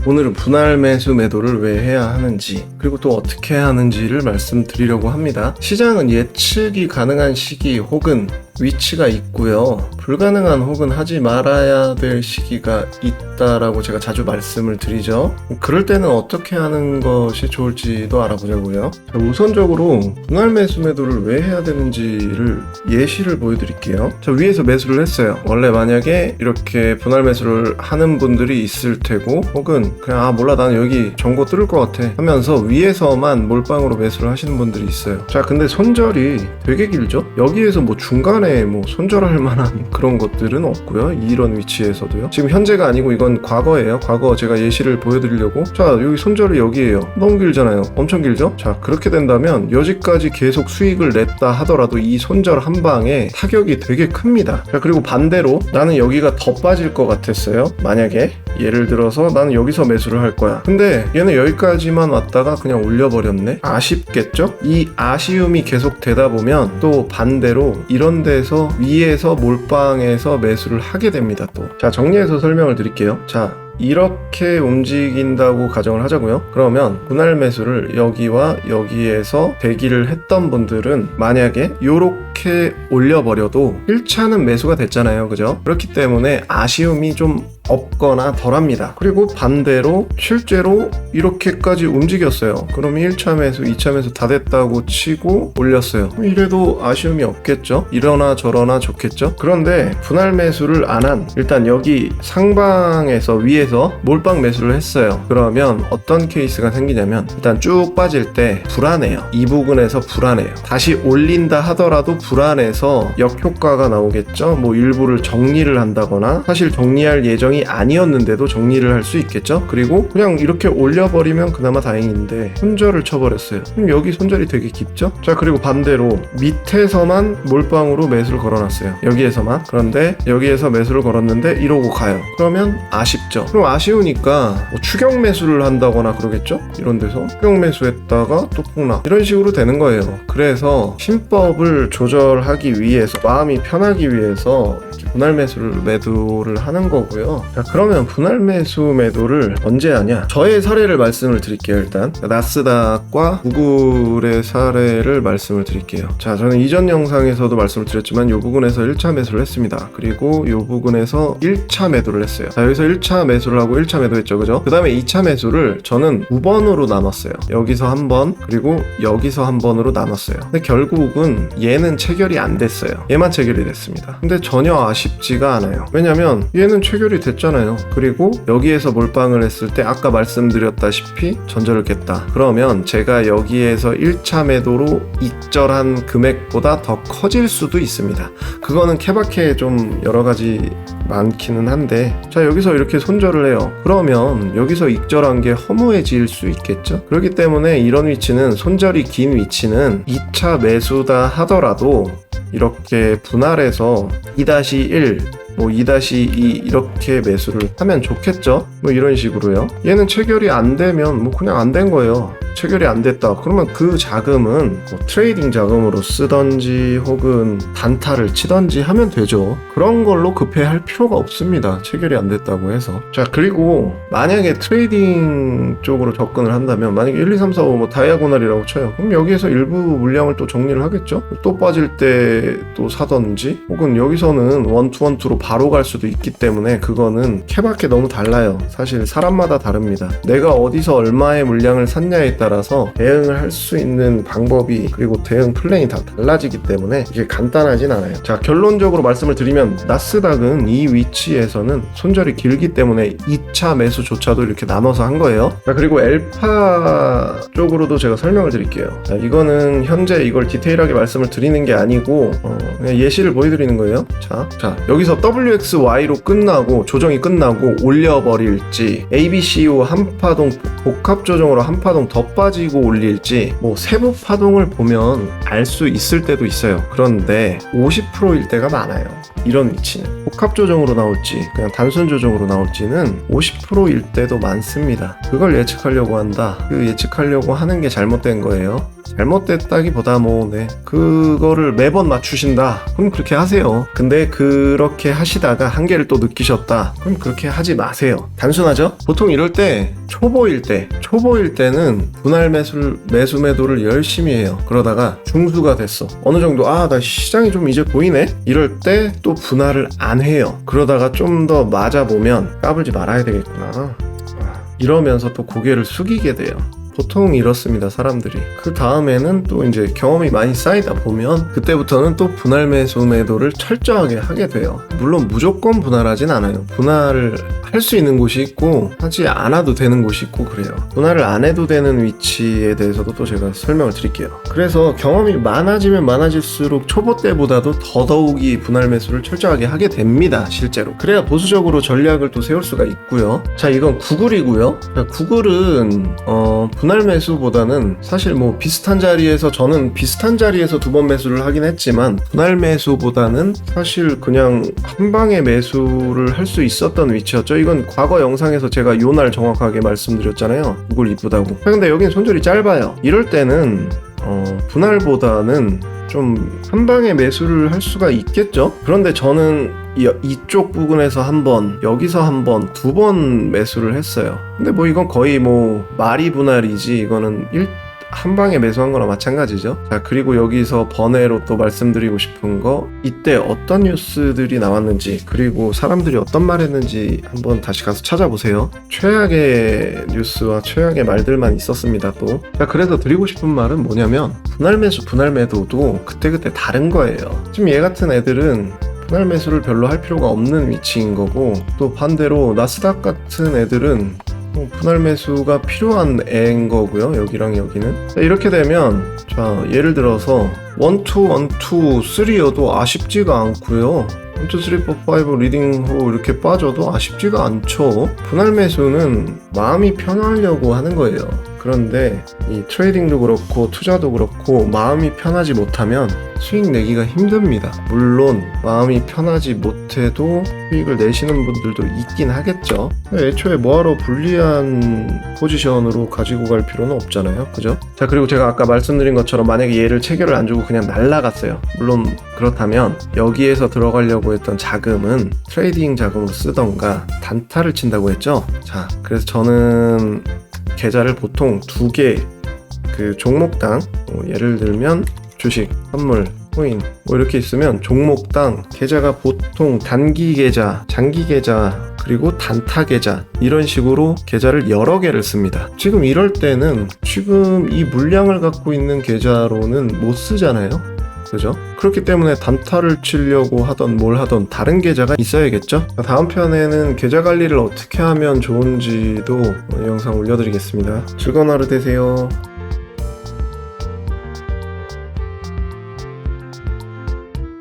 오늘은 분할 매수 매도를 왜 해야 하는지, 그리고 또 어떻게 하는지를 말씀드리려고 합니다. 시장은 예측이 가능한 시기 혹은 위치가 있고요. 불가능한 혹은 하지 말아야 될 시기가 있다라고 제가 자주 말씀을 드리죠. 그럴 때는 어떻게 하는 것이 좋을지도 알아보자고요. 자, 우선적으로 분할 매수 매도를 왜 해야 되는지를 예시를 보여드릴게요. 자, 위에서 매수를 했어요. 원래 만약에 이렇게 분할 매수를 하는 분들이 있을 테고, 혹은 그냥 몰라 나는 여기 정보 뚫을 것 같아 하면서 위에서만 몰빵으로 매수를 하시는 분들이 있어요. 자, 근데 손절이 되게 길죠? 여기에서 뭐 중간에 뭐 손절할 만한 그런 것들은 없고요. 이런 위치에서도요. 지금 현재가 아니고 이건 과거예요. 과거 제가 예시를 보여드리려고. 자, 여기 손절이 여기에요. 너무 길잖아요. 엄청 길죠? 자, 그렇게 된다면 여지까지 계속 수익을 냈다 하더라도 이 손절 한 방에 타격이 되게 큽니다. 자, 그리고 반대로 나는 여기가 더 빠질 것 같았어요. 만약에 예를 들어서 나는 여기서 매수를 할 거야. 근데 얘는 여기까지만 왔다가 그냥 올려버렸네? 아쉽겠죠? 이 아쉬움이 계속 되다 보면 또 반대로 이런 데서 위에서 몰빵해서 매수를 하게 됩니다. 또 자, 정리해서 설명을 드릴게요. 자, 이렇게 움직인다고 가정을 하자고요. 그러면 분할 매수를 여기와 여기에서 대기를 했던 분들은 만약에 요렇게 올려버려도 1차는 매수가 됐잖아요. 그죠? 그렇기 때문에 아쉬움이 좀 없거나 덜합니다. 그리고 반대로 실제로 이렇게까지 움직였어요. 그럼 1차 매수, 2차 매수 다 됐다고 치고 올렸어요. 이래도 아쉬움이 없겠죠? 이러나 저러나 좋겠죠? 그런데 분할 매수를 안 한, 일단 여기 상방에서 위에서 몰빵 매수를 했어요. 그러면 어떤 케이스가 생기냐면 일단 쭉 빠질 때 불안해요. 이 부분에서 불안해요. 다시 올린다 하더라도 불안해서 역효과가 나오겠죠? 뭐 일부를 정리를 한다거나, 사실 정리할 예정이 아니었는데도 정리를 할 수 있겠죠. 그리고 그냥 이렇게 올려버리면 그나마 다행인데 손절을 쳐버렸어요. 그럼 여기 손절이 되게 깊죠. 자, 그리고 반대로 밑에서만 몰빵으로 매수를 걸어놨어요. 여기에서만. 그런데 여기에서 매수를 걸었는데 이러고 가요. 그러면 아쉽죠. 그럼 아쉬우니까 뭐 추격 매수를 한다거나 그러겠죠. 이런 데서 추격 매수했다가 또 폭락, 이런 식으로 되는 거예요. 그래서 신법을 조절하기 위해서, 마음이 편하기 위해서 분할 매도를 하는 거고요. 자, 그러면 분할 매수 매도를 언제 하냐? 저의 사례를 말씀을 드릴게요. 일단 나스닥과 구글의 사례를 말씀을 드릴게요. 자, 저는 이전 영상에서도 말씀을 드렸지만 이 부분에서 1차 매수를 했습니다. 그리고 이 부분에서 1차 매도를 했어요. 자, 여기서 1차 매수를 하고 1차 매도했죠. 그죠? 그 다음에 2차 매수를 저는 2번으로 나눴어요. 여기서 한 번, 그리고 여기서 한 번으로 나눴어요. 근데 결국은 얘는 체결이 안 됐어요. 얘만 체결이 됐습니다. 근데 전혀 아쉽지가 않아요. 왜냐면 얘는 체결이 됐잖아요. 그리고 여기에서 몰빵을 했을 때 아까 말씀드렸다시피 전절을 깼다. 그러면 제가 여기에서 1차 매도로 익절한 금액보다 더 커질 수도 있습니다. 그거는 케바케에 좀 여러가지 많기는 한데, 자, 여기서 이렇게 손절을 해요. 그러면 여기서 익절한 게 허무해질 수 있겠죠. 그렇기 때문에 이런 위치는, 손절이 긴 위치는 2차 매수다 하더라도 이렇게 분할해서 2-1 뭐 2-2 이렇게 매수를 하면 좋겠죠. 뭐 이런 식으로요. 얘는 체결이 안 되면 뭐 그냥 안 된 거예요. 체결이 안 됐다. 그러면 그 자금은 뭐 트레이딩 자금으로 쓰던지 혹은 단타를 치던지 하면 되죠. 그런 걸로 급해할 필요가 없습니다. 체결이 안 됐다고 해서. 자, 그리고 만약에 트레이딩 쪽으로 접근을 한다면, 만약에 1, 2, 3, 4, 5 뭐 다이아고널이라고 쳐요. 그럼 여기에서 일부 물량을 또 정리를 하겠죠. 또 빠질 때 또 사던지, 혹은 여기서는 원투원투로 바로 갈 수도 있기 때문에 그거는 케바케 너무 달라요. 사실 사람마다 다릅니다. 내가 어디서 얼마의 물량을 샀냐에 따라서 대응을 할 수 있는 방법이, 그리고 대응 플랜이 다 달라지기 때문에 이게 간단하진 않아요. 자, 결론적으로 말씀을 드리면 나스닥은 이 위치에서는 손절이 길기 때문에 2차 매수조차도 이렇게 나눠서 한 거예요. 자, 그리고 엘파 쪽으로도 제가 설명을 드릴게요. 자, 이거는 현재 이걸 디테일하게 말씀을 드리는 게 아니고 그냥 예시를 보여드리는 거예요. 자, 여기서 WXY로 끝나고 조정이 끝나고 올려버릴지, ABCU 한파동 복합 조정으로 한파동 더 빠지고 올릴지, 뭐 세부 파동을 보면 알 수 있을 때도 있어요. 그런데 50%일 때가 많아요. 이런 위치는 복합 조정으로 나올지 그냥 단순 조정으로 나올지는 50%일 때도 많습니다. 그걸 예측하려고 한다. 그 예측하려고 하는 게 잘못된 거예요. 잘못됐다기보다 그거를 매번 맞추신다. 그럼 그렇게 하세요. 근데 그렇게 하시다가 한계를 또 느끼셨다. 그럼 그렇게 하지 마세요. 단순하죠? 보통 이럴 때 초보일 때는 분할 매수 매도를 열심히 해요. 그러다가 중수가 됐어. 어느 정도 나 시장이 좀 이제 보이네? 이럴 때 또 분할을 안 해요. 그러다가 좀 더 맞아보면 까불지 말아야 되겠구나. 이러면서 또 고개를 숙이게 돼요. 보통 이렇습니다, 사람들이. 그 다음에는 또 이제 경험이 많이 쌓이다 보면 그때부터는 또 분할 매수 매도를 철저하게 하게 돼요. 물론 무조건 분할하진 않아요. 분할을 할 수 있는 곳이 있고 하지 않아도 되는 곳이 있고 그래요. 분할을 안 해도 되는 위치에 대해서도 또 제가 설명을 드릴게요. 그래서 경험이 많아지면 많아질수록 초보 때보다도 더더욱이 분할 매수를 철저하게 하게 됩니다, 실제로. 그래야 보수적으로 전략을 또 세울 수가 있고요. 자, 이건 구글이고요. 자, 구글은 분할 매수보다는 사실 비슷한 자리에서 저는 비슷한 자리에서 두 번 매수를 하긴 했지만 분할 매수보다는 사실 그냥 한 방에 매수를 할 수 있었던 위치였죠. 이건 과거 영상에서 제가 요날 정확하게 말씀드렸잖아요. 구글 이쁘다고. 근데 여긴 손절이 짧아요. 이럴 때는 분할보다는 좀 한 방에 매수를 할 수가 있겠죠. 그런데 저는 이쪽 부분에서 한 번, 여기서 한 번, 두 번 매수를 했어요. 근데 이건 거의 말이 분할이지 이거는 한 방에 매수한 거나 마찬가지죠. 자, 그리고 여기서 번외로 또 말씀드리고 싶은 거, 이때 어떤 뉴스들이 나왔는지 그리고 사람들이 어떤 말 했는지 한번 다시 가서 찾아보세요. 최악의 뉴스와 최악의 말들만 있었습니다. 또 자, 그래서 드리고 싶은 말은 뭐냐면 분할 매수, 분할 매도도 그때그때 다른 거예요. 지금 얘 같은 애들은 분할 매수를 별로 할 필요가 없는 위치인 거고, 또 반대로 나스닥 같은 애들은 분할 매수가 필요한 애인 거고요. 여기랑 여기는. 자, 이렇게 되면 자, 예를 들어서 1, 2, 1, 2, 3여도 아쉽지가 않고요. 1, 2, 3, 4, 5 리딩 후 이렇게 빠져도 아쉽지가 않죠. 분할 매수는 마음이 편하려고 하는 거예요. 그런데 이 트레이딩도 그렇고 투자도 그렇고 마음이 편하지 못하면 수익 내기가 힘듭니다. 물론 마음이 편하지 못해도 수익을 내시는 분들도 있긴 하겠죠. 애초에 뭐하러 불리한 포지션으로 가지고 갈 필요는 없잖아요. 그죠? 자, 그리고 제가 아까 말씀드린 것처럼 만약에 얘를 체결을 안 주고 그냥 날라갔어요. 물론 그렇다면 여기에서 들어가려고 했던 자금은 트레이딩 자금으로 쓰던가 단타를 친다고 했죠. 자, 그래서 저는 계좌를 보통 2개 그 종목당 예를 들면 주식, 선물, 코인 이렇게 있으면 종목당 계좌가 보통 단기 계좌, 장기 계좌, 그리고 단타 계좌 이런 식으로 계좌를 여러 개를 씁니다. 지금 이럴 때는 지금 이 물량을 갖고 있는 계좌로는 못 쓰잖아요. 그죠? 그렇기 때문에 단타를 치려고 하던 뭘 하던 다른 계좌가 있어야겠죠? 다음 편에는 계좌 관리를 어떻게 하면 좋은지도 영상 올려드리겠습니다. 즐거운 하루 되세요.